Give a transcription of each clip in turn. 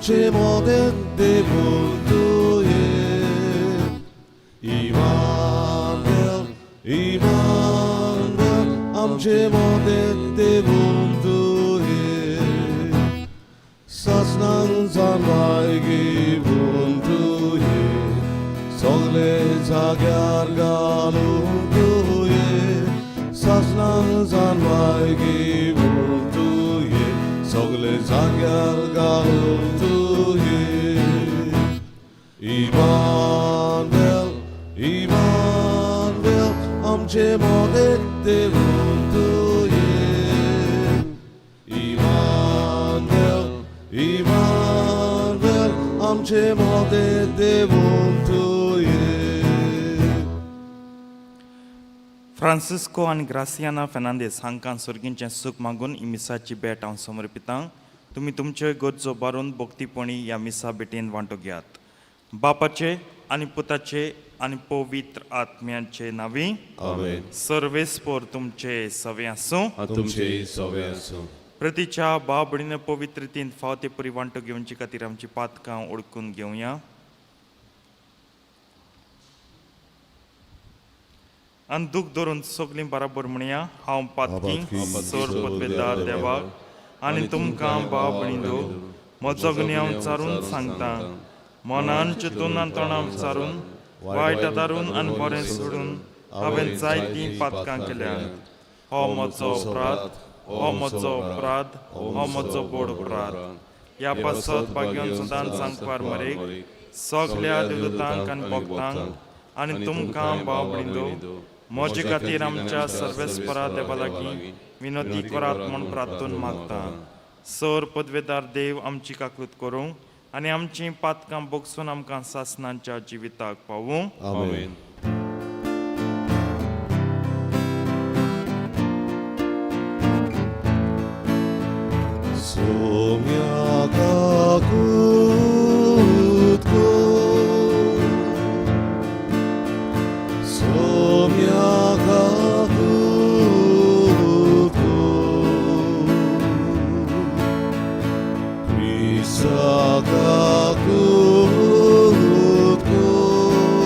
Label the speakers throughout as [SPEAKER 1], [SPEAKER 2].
[SPEAKER 1] आमचे मोदें देवून तुये Immanuel, Immanuel आमचे मोदें देवून तुये सासनां जाणवाय घेवून तुये सगळे जाग्यार घालून तुये सासनां जाणवाय घेवून तुये सगळे जाग्यार घालून तुये Immanuel, Immanuel आमचे मोदें देवून तुये Immanuel, Immanuel आमचे मोदें देवून तुये
[SPEAKER 2] फ्रांसिस्को आणि ग्रासियाना फेर्नांडीस हांकां सर्गींचें सूख मागून ही मिसाची भेट हांव समर्पितां तुमी तुमच्यो गरजो बारून भक्तीपणी ह्या मिसा भेटेन वांटो घेयात बापाचे आनी पुताचे आनी पवित्र आत्म्याचे नावी
[SPEAKER 1] आमेन
[SPEAKER 2] सर्वेस्पर तुमचे सवे आसूं
[SPEAKER 1] तुमचे सवे आसूं
[SPEAKER 2] प्रतीच्या बाबडीन पवित्र रितीन फावते परी वांटो घेवचे खातीर आमची पातकां ओळखून घेवया आनी दूख धरून सगळीं बराबर म्हणया हांव पातकी सर पदवेदार देवाक आनी तुमकां बाबडींदो म्हजो गुन्यांव चारून सांगता मनान चिंतून आनी तोंडां विचारून वायट आदारून आनी बरें सोडून हांवें जायतीं पातकां केल्यात हो म्हजो अपराध हो म्हजो अपराध हो म्हजो बोड अपराध ह्या पासत भाग्यान सदांच सांगपार मरेक सगळ्या देवतांक आनी भक्तांक आनी तुमकां बाबडींदो म्हजे खातीर आमच्या सर्वेस्परा देवा लागीं विनोती करात म्हूण प्रार्थून मागता सर पदवेदार देव आमची काकूत करूं आनी आमची पातकां बोगसून आमकां सासणांच्या जिविताक पावूं
[SPEAKER 1] आमेन सोम्या काकूत कोर सोम्या काकूत कोर प्रिसा काकूत कोर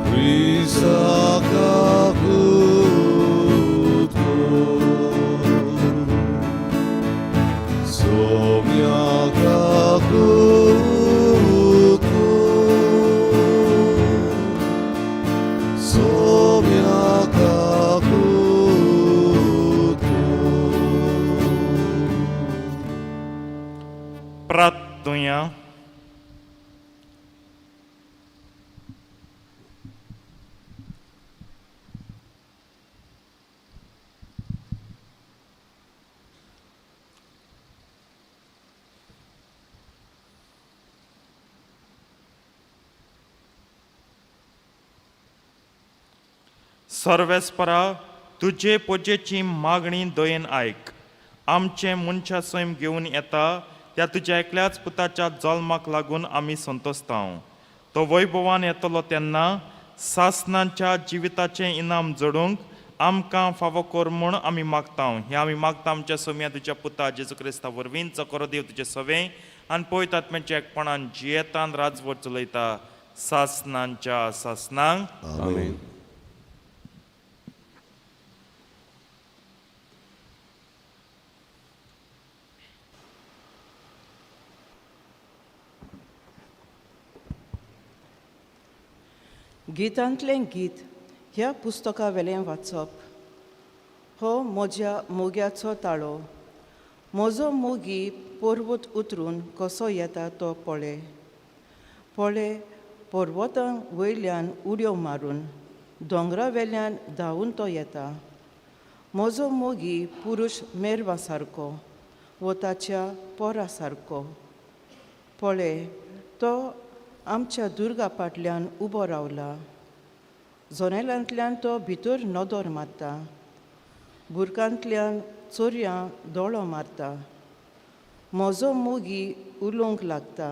[SPEAKER 1] प्रिसा काकूत कोर सोम्या काकूत कोर सोम्या काकूत कोर
[SPEAKER 2] प्रार्थुया सर्वेस्परा तुजे पोजेची मागणी दयेन आयक आमचे मनशा सैम घेवन येता त्या तुज्या एकल्याच पुताच्या जल्माक लागून आमी संतोसतांव तो वैभवान येतलो तेन्ना सासणांच्या जिविताचें इनाम जोडूंक आमकां फावो कर म्हूण आमी मागतांव हें आमी मागता आमच्या सोम्या तुज्या पुता जेजू क्रिस्ता वरवीं चकोरो देव तुजे सवे आनी पळयत आत्म्याच्या एकपणान जियेतान राजवट चलयता सासणांच्या सासणांक
[SPEAKER 1] आमेन
[SPEAKER 3] गितांतलें गीत ह्या पुस्तका वेलें वाचप हो म्हज्या मोग्याचो ताळो म्हजो मोगी पर्वत उतरून कसो येता तो पळय पळय पर्वतां वयल्यान उडयो मारून दोंगरा वेल्यान धांवून तो येता म्हजो मोगी पुरुश मेरवा सारको वो ताच्या पोरा सारको पळय तो आमच्या दुर्गा फाटल्यान उबो रावला जनेलांतल्यान तो भितर नदर मारता बुरकांतल्यान चोरयां दोळो मारता म्हजो मोगी उलोवंक लागता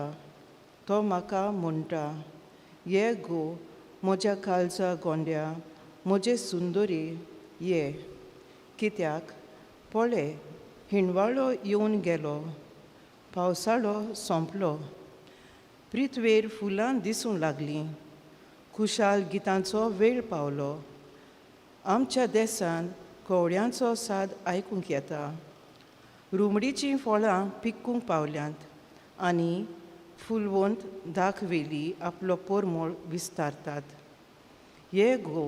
[SPEAKER 3] तो म्हाका म्हणटा ये गो म्हज्या काळजा गोंड्या म्हजे सुंदरी ये कित्याक पळय हिणवाळो येवन गेलो पावसाळो सोंपलो. पृथ्वीर फुलां दिसूंक लागलीं. खुशाल गितांचो वेळ पावलो. आमच्या देशांत कोवळ्यांचो साद आयकूंक येता. रुमडीचीं फळां पिकूंक पावल्यांत आनी फुलवंत दाखवेली आपलो पोरमोळ विस्तारतात. ये गो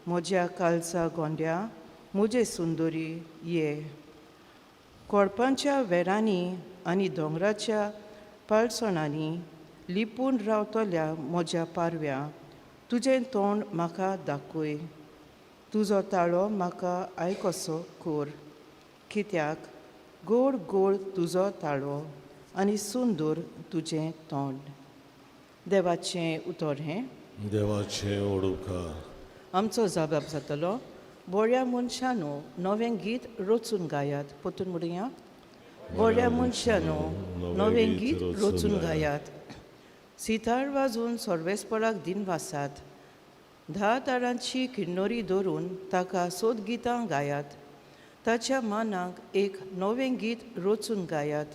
[SPEAKER 3] म्हज्या काळजा गोंड्या, म्हजे सुंदरी ये. कोळपांच्या वेरांनी आनी दोंगराच्या पाळसणांनी लिपून रावतल्या म्हज्या पारव्या, तुजें तोंड म्हाका दाखय. तुजो ताळो म्हाका आयकोसो कोर. कित्याक गोड गोड तुजो ताळो आनी सुंदर तुजें तोंड. देवाचें उतर हें.
[SPEAKER 1] देवाचें ओडुका.
[SPEAKER 3] आमचो जबाब जातलो, बऱ्या मनशानो नवें गीत रचून गायात. पोतून म्हणया, बऱ्या मनशानो नवें गीत रचून गायात. सितार वाजून सर्वेस्पराक दिनवासात. 10 तारांची किन्नोरी धरून ताका सोद गितां गायात. ताच्या मानाक एक नवें गीत रचून गायात.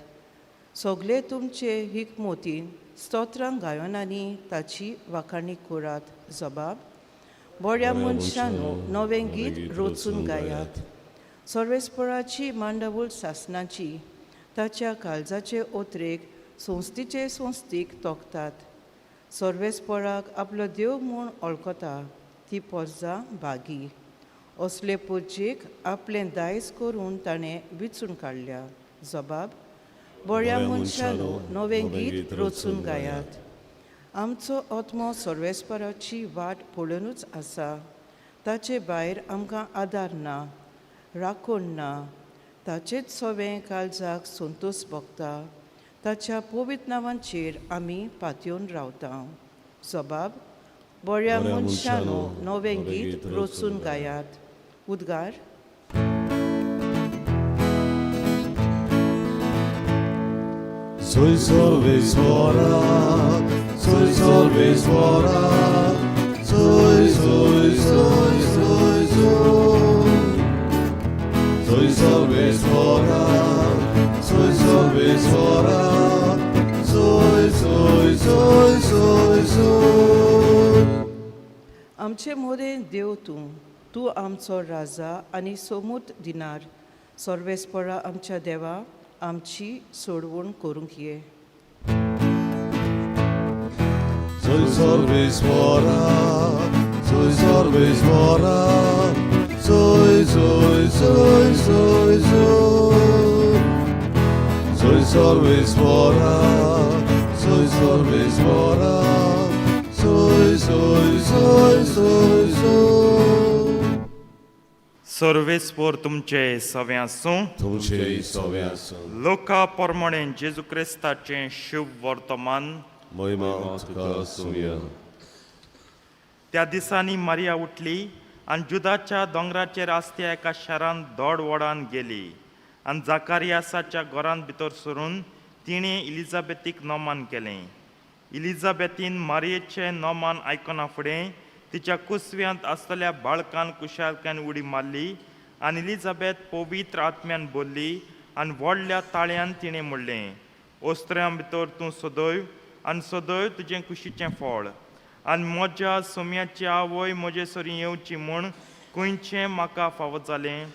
[SPEAKER 3] सगळे तुमचे हिकमोतीन स्तोत्रां गायोन आनी ताची वाखाणी करात. जबाब, बऱ्या मनशानो नवें गीत रचून गायात. सर्वेस्पराची मांडावळ सासणाची ताच्या काळजाचे ओत्रेक संस्थीचे संस्थीक तोखतात. सर्वेस्पराक आपलो देव म्हूण वळखता ती पोरजां बागी. असले पोरचेक आपलें दायज करून ताणें विचून काडल्या. जबाब, बऱ्या मनशानो नवें गीत रचून गायात. आमचो आत्मो सर्वेस्पराची वाट पळोवनूच आसा. ताचे भायर आमकां आदार ना, राखण ना. ताचेच सवें काळजाक संतोश भोगता. ताच्या पवित्र नांवांचेर आमी पातयेवन रावता. जबाब, बऱ्या मनशानो नवें गीत रचून गायात. उद्गार.
[SPEAKER 1] Soy Sorvesvara, soy Sorvesvara, soy, soy, soy, soy, soy. Soy Sorvesvara, soy Sorvesvara, soy, soy, soy, soy, soy.
[SPEAKER 3] आमचे मोदें देव तूं आमचो राजा आनी सोमूत दिनार. सर्वेस्परा आमच्या देवा, आमची सोडवण करूंक ये.
[SPEAKER 1] Soy Sorvesvara, soy Sorvesvara, soy, soy, soy, soy, soy. Soy Sorvesvara, soy Sorvesvara, soy, soy, soy, soy, soy.
[SPEAKER 2] सर्वेस्पोर तुमचे सवें आसूं.
[SPEAKER 1] तुमचे सवें आसूं.
[SPEAKER 2] लोका पोरमोणे जेजू क्रिस्ताचें शुभ वर्तमान.
[SPEAKER 1] महिमा तुका आसूंया.
[SPEAKER 2] त्या दिसांनी मारिया उठली आनी जुदाच्या दोंगराचेर आसत्या एका शारांत दोड वोडान गेली. आनी जाकारियासाच्या घरांत भितर सरून तिणें इलिझाबेथीक नोमान केलें. इलिझाबेथीन मारयेचें नोमान आयकना फुडें तिच्या कुसव्यांत आसतल्या बाळकान कुशालकान उडी मारली. आनी इलिझाबेथ पवित्र आत्म्यान बोल्ली आनी व्हडल्या ताळ्यान तिणें म्हणलें, ओस्त्र्यां भितर तूं सदैव आनी सदैव तुजें कुशीचें फळ. आनी म्हज्या सोम्याची आवय म्हजे सरी येवची म्हूण खंयचें म्हाका फावो जालें.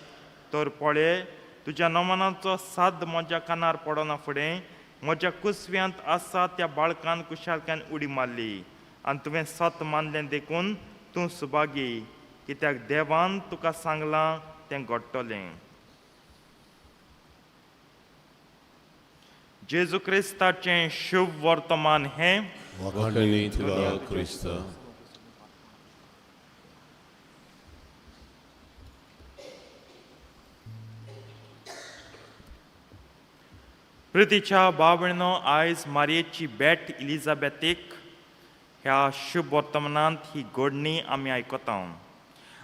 [SPEAKER 2] तर पळय, तुज्या नोमानाचो साद म्हज्या कानार पडना फुडें म्हज्या कुसव्यांत आसा त्या बाळकान कुशालकान उडी मारली. आनी तुवें सत मानलें देखून तूं सुभागी, कित्याक देवान तुका सांगलां तें घडटलें. जेजू क्रिस्ताचें शुभ वर्तमान हें.
[SPEAKER 1] वखाणी तुका क्रिस्ता.
[SPEAKER 2] प्रितीच्या बावळिनो, आयज मारयेची भेट इलिझाबेथीक ह्या शुभ वर्तमानांत ही घडणी आमी आयकता.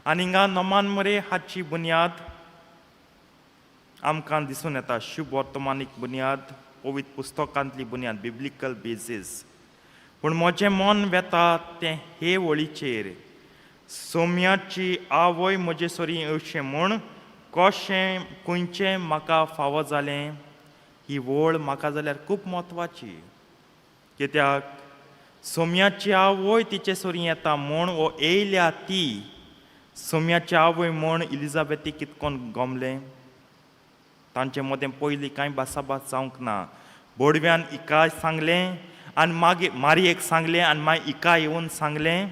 [SPEAKER 2] आनी हिंगा नोमान मरे हाची बुन्याद आमकां दिसून येता. शुभ वर्तमानीक बुन्याद, पवित्र पुस्तकांतली बुन्याद, बिब्लिकल बेजीस. पूण म्हजें मन वेता तें हे वळीचेर. सोम्याची आवय म्हजे सरी येवचें म्हूण कशें खंयचें म्हाका फावो जालें. ही ओळ म्हाका जाल्यार खूब म्हत्वाची. कित्याक सोम्याची आवय तिचे सोरी येता म्हूण वो येयल्या ती सोम्याची आवय म्हूण इलिझाबेथीक कितकोन गमलें. तांचे मदें पयलीं कांय भासाभास जावंक ना. बोडव्यान इकाय सांगलें आनी मागीर मारयेक सांगलें आनी मागीर इकाय येवन सांगलें.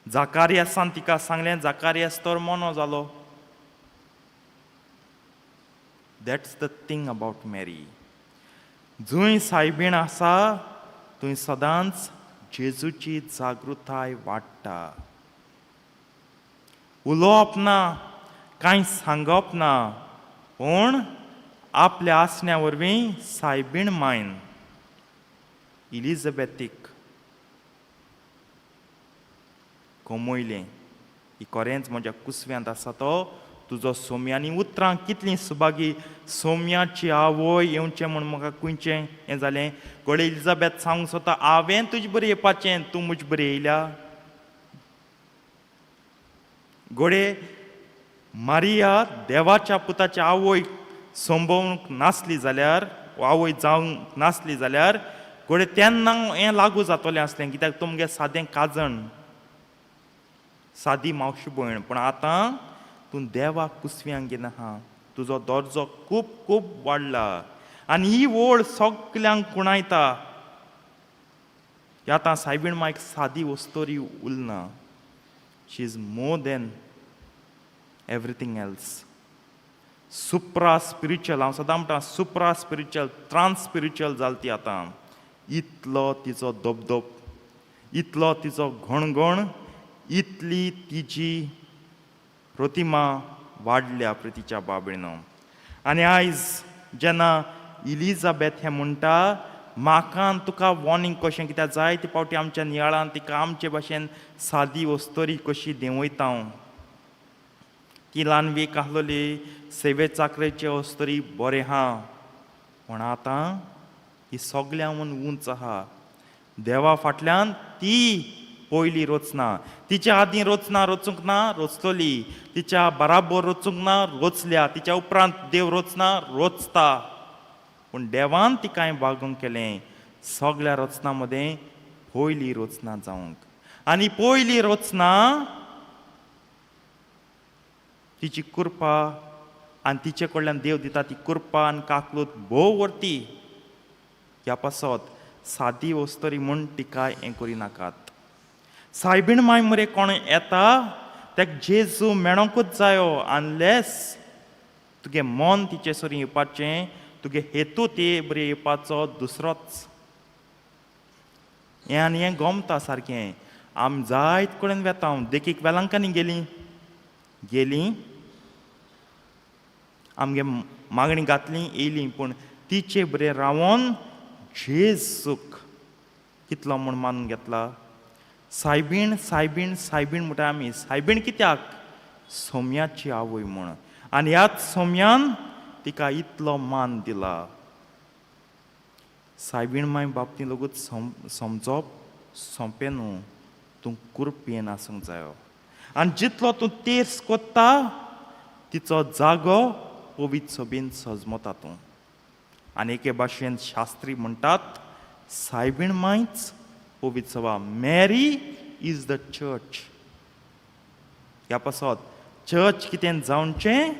[SPEAKER 2] जाकारियासान तिका सांगलें, जाकारियास तर मोनो जालो. दॅट्स द थिंग अबावट मॅरी. जंय सायबीण आसा थंय सदांच जेजूची जागृताय वाडटा. उलोवप ना, कांय सांगप ना, पूण आपल्या आसण्या वरवीं सायबीण मायन इलिझाबेथीक कोमयलें ही खरेंच म्हज्या कुसव्यांत आसा तो तुजो सोम्यांनी उतरां कितलीं सुबागी सोम्याची आवय येवचें म्हूण म्हाका खंयचें हें जालें. घोडे इलिझाबेथ सांगूंक सोदता हांवें तुजे बरें येवपाचें, तूं म्हजे बरें येयल्या. घोडे मारिया देवाच्या पुताची आवय संभोवंक नासली जाल्यार आवय जावंक नासली जाल्यार घोडे तेन्ना हें लागू जातलें आसलें. कित्याक तुमगे सादें काजण, सादी मावशी भयण. पूण आतां तूं देवाक कुसव्यांक घेवन आहा. तुजो दर्जो खूब खूब वाडला. आनी ही ओळ सगल्यांक कुणायता की आतां सायबीण मायक सादी वस्तोरी उरना. She is more than everything else. Supra spiritual, हांव सदां म्हणटा सुप्रा स्पिरिच्युअल, ट्रान्स स्पिरिच्युअल जाल ती आतां. इतलो तिचो दबदब, इतलो तिचो घणघण, इतली तिची प्रतिमा वाडल्या प्रितीच्या बाबळीनो. आनी आयज जेन्ना इलिझाबेथ हें म्हणटा म्हाका तुका वॉर्निंग कशें, कित्याक जायते फावटी आमच्या नियाळान तिका आमचे भाशेन सादी वस्तोरी कशी देंवयता हांव. ती ल्हान वीक आहलोली सेवे चाकरेचे वस्तोरी बरें आहा, पूण आतां ही सगळ्यांहून उंच आहा. देवा फाटल्यान ती पयली रोचना. तिच्या आदीं रोचना रोचूंक ना, रोचतली. तिच्या बराबर रोचूंक ना, रोचल्या. तिच्या उपरांत देव रोचना, रोचता. पूण देवान तिकाय वागूंक केलें. सगळ्या रोचना मदें पयली रोचना जावंक. आनी पयली रोचना तिची कृपा आनी तिचे कडल्यान देव दिता ती कृपा आनी काकलूत भोव व्हरती. ह्या पासत सादी वस्तोरी म्हूण तिकाय हें करिनाकात. सायबीण माय मरे कोण येता ताका जेजू मेळोंकूच जायो. अनलेस तुगे मन तिचे सोरी येवपाचें, तुगे हेतू ते बरें येवपाचो दुसरोच. हें आनी हें गमता सारकें. आमी जायत कडेन वेता. देखीक वेलांकांनी गेलीं आमगे मागणी घातली येयलीं, पूण तिचे बरें रावोन जेजूक कितलो म्हूण मानून घेतला. सायबीण सायबीण सायबीण म्हणटा आमी. सायबीण कित्याक? सोम्याची आवय म्हूण. आनी ह्याच सोम्यान तिका इतलो मान दिला. सायबीण माय बाबतीं लोगूच समजप सोंपें न्हू. तूं कुरपेन आसूंक जायो. आनी जितलो तूं तेर्स कोत्ता तिचो जागो पवित्र सभेन सजमता तूं. आनी एके भाशेन शास्त्री म्हणटात सायबीण मायच पवित्र सभा. मॅरी इज द चर्च. ह्या पासत चर्च कितें जावचें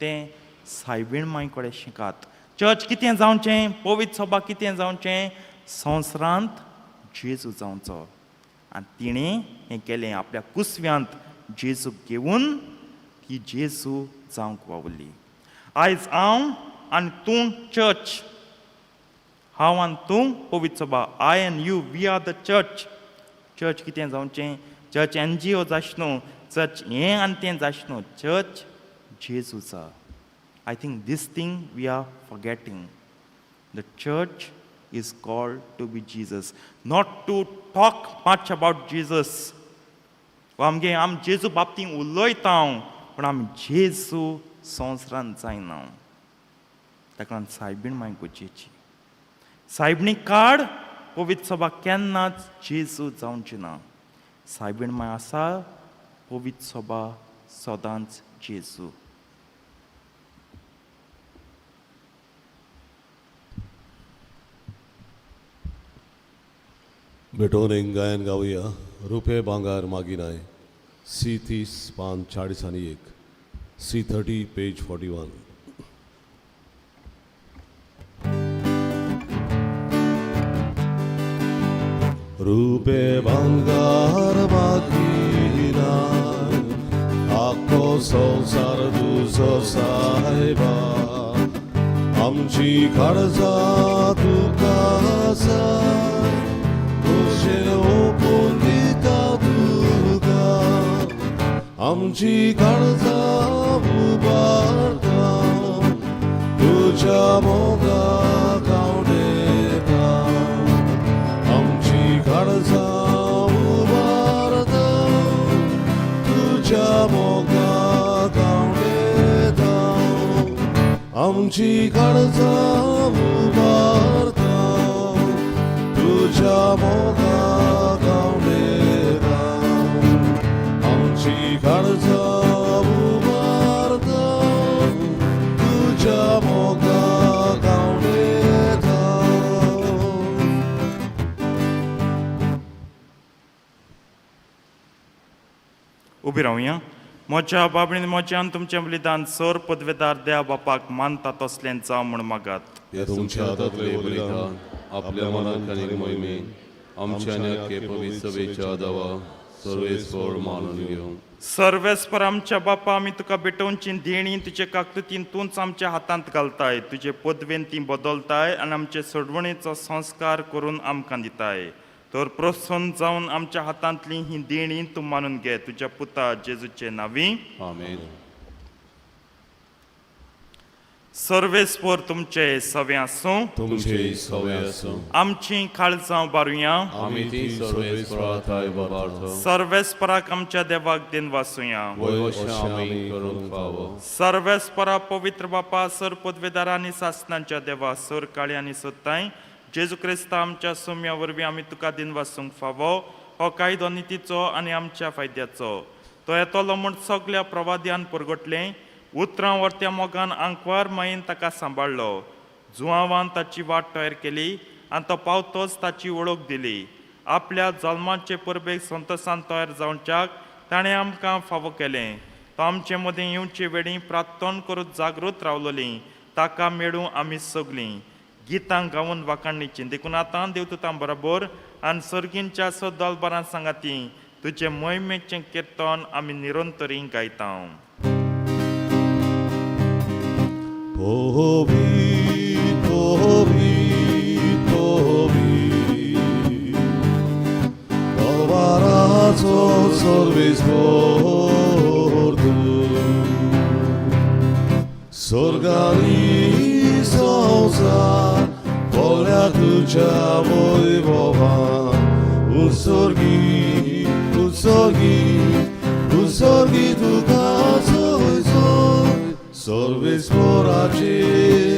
[SPEAKER 2] तें सायबीण माय कडेन शिकात. चर्च कितें जावचें, पवित्र सभा कितें जावचें, संवसारांत जेजू जावचो. आनी तिणें हें केलें. आपल्या कुसव्यांत जेजूक घेवन ती जेजू जावंक वावुरली. आयज हांव आनी तूं चर्च. हांव आनी तूं पवित्र सभा. I and you, we are the church. Church कितें जावचें? चर्च NGO जावचें न्हू. चर्च हें आनी तें जावचें न्हू. Church जेजूचा. I think this thing we are forgetting. The church is called to be Jesus. Not to talk much about Jesus. आम जेजू बाबतीं उलयता पूण आमी जेजू संवसारांत जायना. ताका लागून सायबीण माय गोंयची. सायबीणी काड पवित्र सभा केन्नाच जेजू जावची ना. सायबीण माय आसा पवित्र सभा सदांच जेजू.
[SPEAKER 1] भेटोन गायन गाऊया रुपये भांगार मागिनाय C30 पान 40 आणि 1 C30 पेज 41. रुपे भांगार मागिनाय आखो संसार तुझो साहेबा आमची काळजा तुका जाय तुझे ओपून दिता तुका आमची काळजा उबारता तुझ्या मोगा गावडेता आमची काळजा उबारता तुझ्या मोगा गावडेता आमची काळजा उबारता तुझ्या मोगा गावडेता आमची काळजा उबारता तुझ्या मोगा गावडेता.
[SPEAKER 2] उबी रावया. मोच्या बाबडीन मोच्यान तुमचें बलिदान सर पदवेदार देव बापाक मानता तसलें जावं म्हूण मागात.
[SPEAKER 1] हे तुमच्या हातांतले बलिदान
[SPEAKER 4] आपल्या मनात आनी मोहिमेन आमच्या नेके पवित्र सभेच्या दावा सर्वेस्वर मानून घेवं.
[SPEAKER 2] सर्वेस्पर आमच्या बापा आमी तुका भेटोवची देणी तुजे काकतीन तूंच आमच्या हातांत घालताय तुजे पदवेन ती बदलताय आनी आमचे सोडवणेचो संस्कार करून आमकां दिताय. तर प्रोत्साहन जावन आमच्या हातांतली ही देणी तूं मानून घे तुज्या पुता जेजूचे नांवी.
[SPEAKER 4] आमेन.
[SPEAKER 2] सर्वेस्पर तुमचे सवे आसूं.
[SPEAKER 1] तुमचे सवे आसूं.
[SPEAKER 2] आमची काळजां बारुया.
[SPEAKER 4] आमी ती सर्वेस्पराताय बाबार्थ
[SPEAKER 2] सर्वेस्पराक आमच्या देवाक देन वासुया.
[SPEAKER 4] वयवशा आमी करूंक फावो.
[SPEAKER 2] सर्वेस्परा पवित्र बापा सर पदवेदार आनी सासणांच्या देवा सर काळी आनी सोदताय जेजू क्रिस्ता आमच्या सोम्या वरवीं आमी तुका दिन वासूंक फावो हो कायदो नितीचो आनी आमच्या फायद्याचो. तो येतलो म्हूण सगळ्या प्रवाद्यान परगटले उतरां वर्त्या मोगान आंकवार मायेन ताका सांबाळलो. जुवांवान ताची वाट तयार केली आनी तो पावतोच ताची वळख दिली. आपल्या जल्माचे परबेक संतोशान तयार जावच्याक ताणें आमकां फावो केलें. तो आमचे मदीं येवचे वेळी प्रार्थना करून जागृत रावलोलीं ताका मेळूं आमी सगळीं गितां गावन वाखाणणीचीं देखून आतां देवदूतां बरोबर आनी सर्गींच्या सदलबरां सांगाती तुजे मोहिमेचें किर्तन आमी निरंतरी गायता.
[SPEAKER 1] पोवीत पोवीत पोवीत पवाराचो सर्वेस्पर तूं स्वर्गानी संसार पोल्या तुझ्या वैभवान उत्सर्गी उत्सर्गी उत्सर्गी तुका सोय सर्वेस्पराचे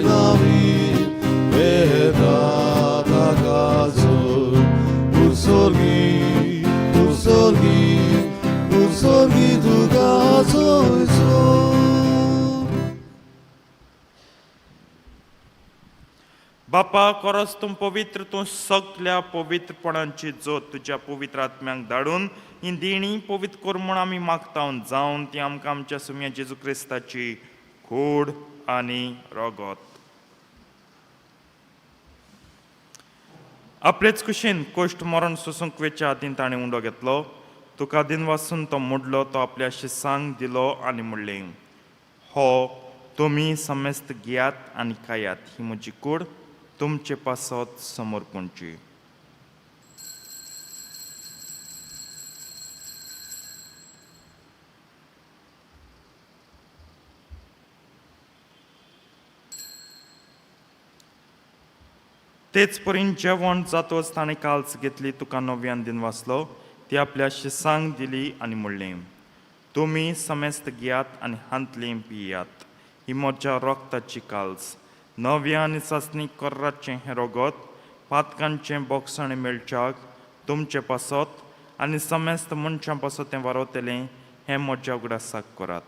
[SPEAKER 1] नावी वेदा ताका सोय उत्सर्गी उत्सर्गी उत्सर्गी तुका सोय
[SPEAKER 2] बापा खरोच तूं पवित्र तूं सगळ्या पवित्रपणांची जोत तुज्या पवित्र आत्म्याक धाडून ही देणी पवित्र कर म्हूण आमी मागता जावन ती आमकां आमच्या सुम्या जेजू क्रिस्ताची खूड आनी रगत. आपलेच कुशीन कोश्ट मरण सोसूंक वेच्या हातीन ताणें उंडो घेतलो. तुका दिन वासून तो मोडलो तो आपल्या शिसांक दिलो आनी म्हणलें हो तुमी समेस्त घेयात आनी खायात ही म्हजी कूड तुमचे पासत समर्पणची. तेच परीन जेवण जातोच ताणें काल्स घेतली तुका नव्यान दिन वाचलो ती आपल्या शिसांक दिली आनी म्हणलें तुमी समेस्त घेयात आनी हांतलीं पियात ही म्हज्या रक्ताची काल्स नव्या आनी सासणी कर्राचें हें रगत पातकांचें बोगसणें मेळच्याक तुमचे पासत आनी समेस्त मनशां पासत तें वारवतलें हें म्हज्या उगडासाक करात.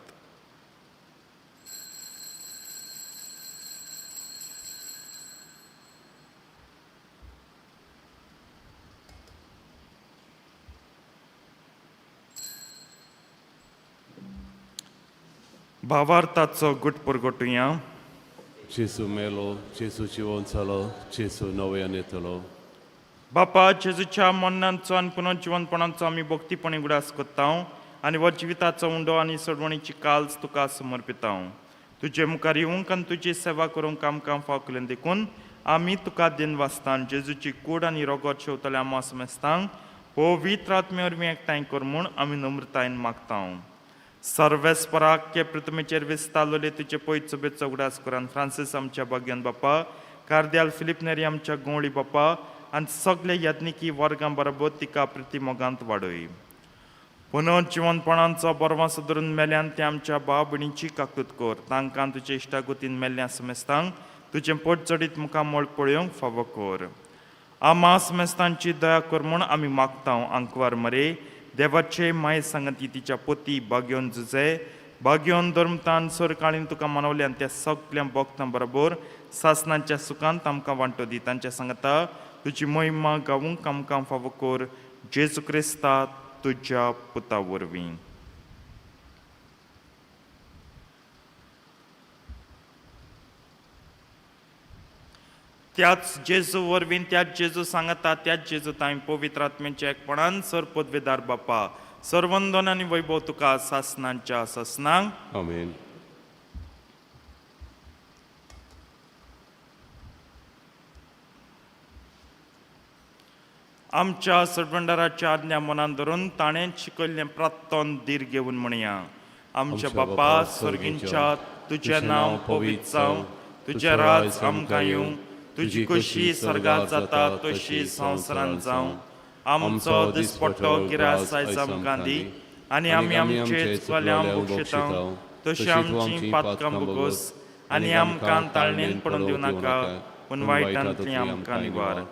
[SPEAKER 2] भावार्थाचो गुटपूर घोटुया.
[SPEAKER 4] जेसू मेलो, जेसू जिवंत जालो, जेसू नव्यान येतलो.
[SPEAKER 2] बापा जेजूच्या मरणांचो आनी पुनर्जिवनपणांचो आमी भक्तीपणी उगडास कोत्ता आनी हो जिविताचो उंडो आनी सोडवणीची काल्स तुका समर्पिता. तुजे मुखार येवंक आनी तुजी सेवा करूंक आमकां फावकलें देखून आमी तुका दिन वाचतां. जेजूची कूड आनी रोगोत शेवतले आमकां समजतां. पवित्र आत्मे वरवीं एकठांय कर म्हूण आमी नम्रतायेन मागता. सर्वेस्पराक्य पृथ्वीचेर विस्तारलोले तुजे पयत सुबेचो उगडास करान फ्रांसीस आमच्या भाग्यान बापा, कार्दियाल फिलिप नेरी आमच्या गोंवळी बापा आनी सगळे यज्ञिकी वर्गां बरोबर तिका प्रतिमोगांत वाडय. पुनर्जिवनपणांचो बरवासो धरून मेल्यान ते आमच्या भाव भयणीची काकूत कर. तांकां तुजे इश्टागुतीन मेल्ल्या समेस्तांक तुजें पोट चडीत मुखार मोळ पळोवंक फावो कर. आमा समेस्तांची दया कर म्हूण आमी मागता. आंकवार मरे देवाचे माये सांगती तिच्या पोती भाग्योन झुजे भाग्योन धर्मतान सोर काळीन तुका मानवले आनी त्या सगळ्या भक्तां बरोबर सासणांच्या सुखांत आमकां वांटो दी. तांच्या सांगता तुजी महिमा गावूंक आमकां फावो कर. जेजू क्रिस्ता तुज्या पुता वरवीं. त्याच जेजू वरवीं त्याच जेजू सांगता त्याच जेजू ताई पवित्र आत्म्याच्या एकपणान सर पदवेदार बापा सर्वंदन आनी वैभव तुका सासणांच्या ससनांक.
[SPEAKER 4] आमेन.
[SPEAKER 2] आमच्या सडवंडाराच्या आज्ञा मनान धरून ताणें शिकयल्लें प्रार्थन धीर घेवन म्हणया. आमच्या बापा स्वर्गींच्या तुजें नांव पवित्र जावं, तुजें राज आमकां येवं, तुजी खुशी स्वर्गांत जाता तशी संवसारांत जावं. आमचो दिसपट्टो गिरास आयज आमकां दी आनी आमी आमचे चुकल्यांक बक्षितां तशी आमची पातकां बोगोस आनी आमकां ताळणेन पडून दिवं नाका पूण वायटांतली आमकां निवार.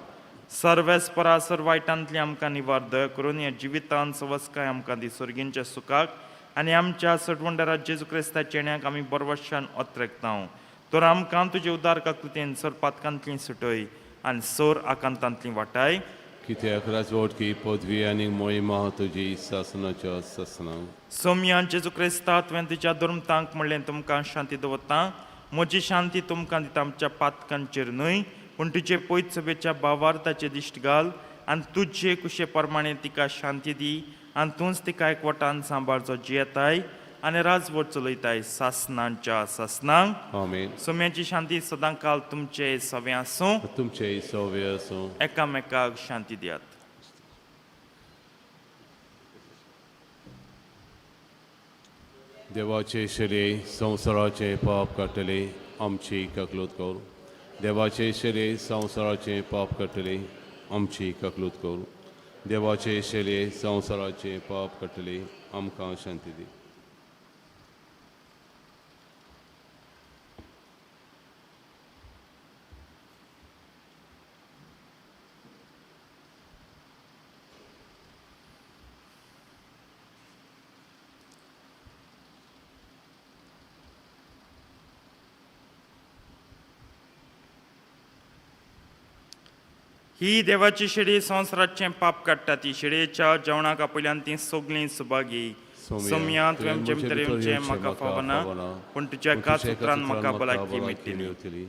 [SPEAKER 2] सर्वेस्परा वायटांतली आमकां निवार दय करून ह्या जिवितांत सवस्काय आमकां दी. सर्गींच्या सुखाक आनी आमच्या सडवंडारा जेजू क्रिस्ताच्या येण्याक आमी बरवशान ओत्रेकता. तर आमकां तुजे उदार काकुतेन सर पातकांतली सुटय आनी सोर आकांतांतली वाटाय.
[SPEAKER 4] कित्याक राजवटकी पदवी आनी मोहिमा तुजी सासनाच्या ससनांक.
[SPEAKER 2] सोम्या जेजू क्रिस्ता तुवें तुज्या धर्मतांक म्हणलें तुमकां शांती दवरता. म्हजी शांती तुमकां दिता. आमच्या पातकांचेर न्हय पूण तुजे पयत सभेच्या भावार्थाचे दिश्ट घाल आनी तुजे कुशे प्रमाणे तिका शांती दी आनी तूंच तिका एकवटान सांबाळचो जियेताय आनी राजवट चलयताय सासनांच्या ससनांक.
[SPEAKER 4] आमेन.
[SPEAKER 2] सोम्याची शांती सदां काल तुमचे सवे आसूं.
[SPEAKER 4] तुमचे सवे आसूं.
[SPEAKER 2] एकामेकाक शांती दियात.
[SPEAKER 4] देवाचे शेरे संवसाराचे पाप काडटले आमची काकलूत कर. देवाचे शेरे संवसाराचे पाप काडटले आमची काकलूत कर. देवाचे शेरे संवसाराचे पाप काडटले आमकां शांती दी.
[SPEAKER 2] ही देवाची शेडी संवसाराचें पाप काडटा. ती शेडयेच्या जेवणाक पयल्यान ती सगळीं सुभागी. सोम्या तुवें आमचे भितर येवचें म्हाका फावना पूण तुज्या एकाच उतरान म्हाका भलायकी मेळटली.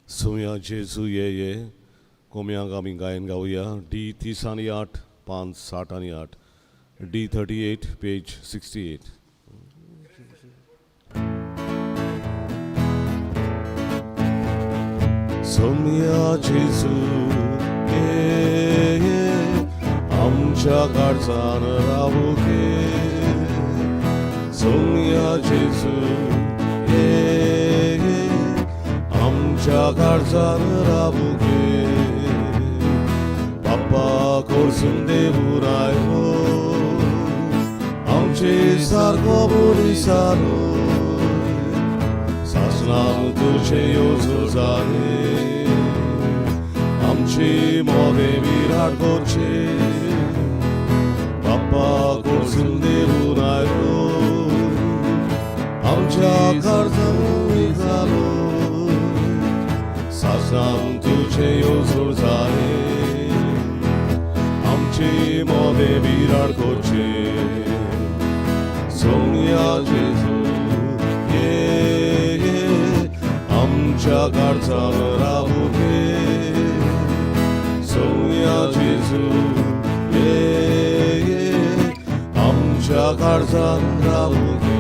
[SPEAKER 1] सोम्या जेजू ये कोम्यांक आमी गायन गावया. D308 568 D38 page 68. सोम्या जेजू ये आमच्या काळजान रावू घे. सोम्या जेजू ये आमच्या काळजान राबुके बाप्पा कोरसून देऊ रायलो आमचे सारको बोलिसानो सासनान तुझे योजो जाणे आमची मोगे विराट करचे बाप्पा कोरसून देऊ रायलो आमच्या काळजान जालो सासनान तुझे योजो जाणे आमची मोगे विराट करचे सोनिया जेजू आमच्या काळजान राबुके सोनिया जेजू आमच्या काळजान राबुके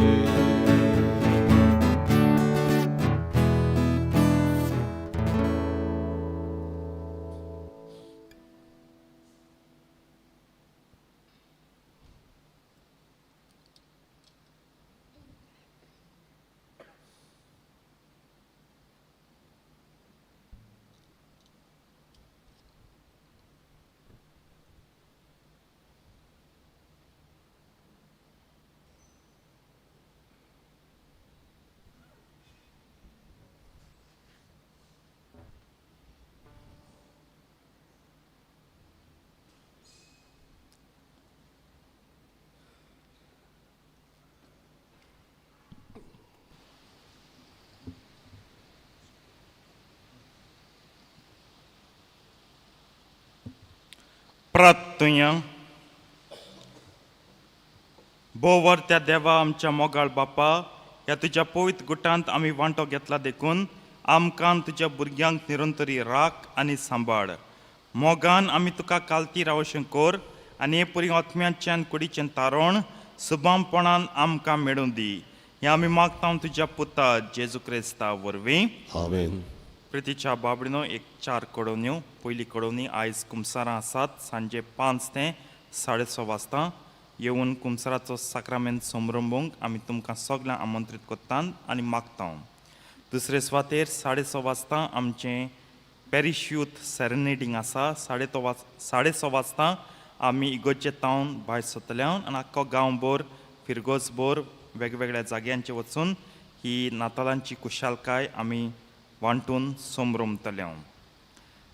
[SPEAKER 2] प्रार्थना बोवर त्या देवा आमच्या मोगाळ बापा ह्या तुझ्या पवित्र गुटांत आम्ही वांटो घेतला देखून आमकां तुझ्या भुरग्यांक निरंतरी राख आनी सांबाळ मोगान आमी तुका कालती रावशें कोर आनी हे पुरी आत्म्याच्यान कुडीचें तारण सुबामपणान आमकां मेळूं दी हें आमी मागता तुज्या पुता जेजू क्रिस्ता वरवीं
[SPEAKER 1] आमेन
[SPEAKER 2] प्रितीच्या बाबडीनो एक 4 कडवण्यो पयली कडवणी आयज कुमसारां आसात सांजे 5 ते 6:30 वाजता येवन कुमसाराचो साक्रामेंत समरंभूंक आमी तुमकां सगळ्यांक आमंत्रीत कोत्तात आनी मागता दुसरे सुवातेर 6:30 वाजता आमचें पॅरिश यूथ सेरेनेडींग आसा 6:30 वाजता आमी इगोर्जे तावन भायर सरतल्या आनी आख्खो गांवभर फिरगोसभर वेगवेगळ्या जाग्यांचेर वचून ही नातालांची कुशालकाय आमी वांटून समरमतले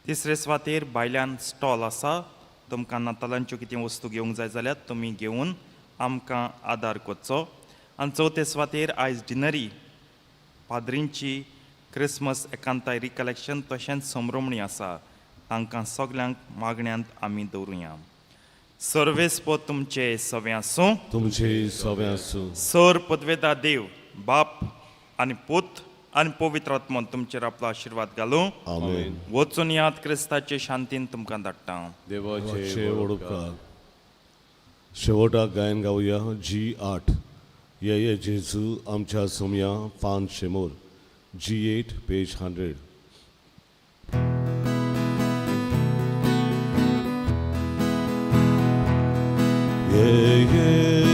[SPEAKER 2] तिसरे सुवातेर भायल्यान स्टॉल आसा तुमकां नातालांच्यो कितें वस्तू घेवंक जाय जाल्यार तुमी घेवन आमकां आदार करचो आनी चवथे सुवातेर आयज डिनरी पाद्रींची क्रिसमस एकांताय रिकलेक्शन तशेंच समरमणी आसा तांकां सगल्यांक मागण्यांत आमी दवरुया सर्वेस्पो तुमचे सवे आसूं
[SPEAKER 1] तुमचे सवे आसूं
[SPEAKER 2] सर पदवेदार देव बाप आनी पूत आनी पवित्र आत्मन तुमचेर आपलो आशिर्वाद घालूं
[SPEAKER 1] आमेन
[SPEAKER 2] वचून याद क्रिस्ताचे शांतीन तुमकां धाडटा
[SPEAKER 4] देवाचे
[SPEAKER 1] शेवटकार शेवटाक गायन गावया G8 ये जेजू आमच्या सोम्या पान शेमोर G8 पेज 100 ये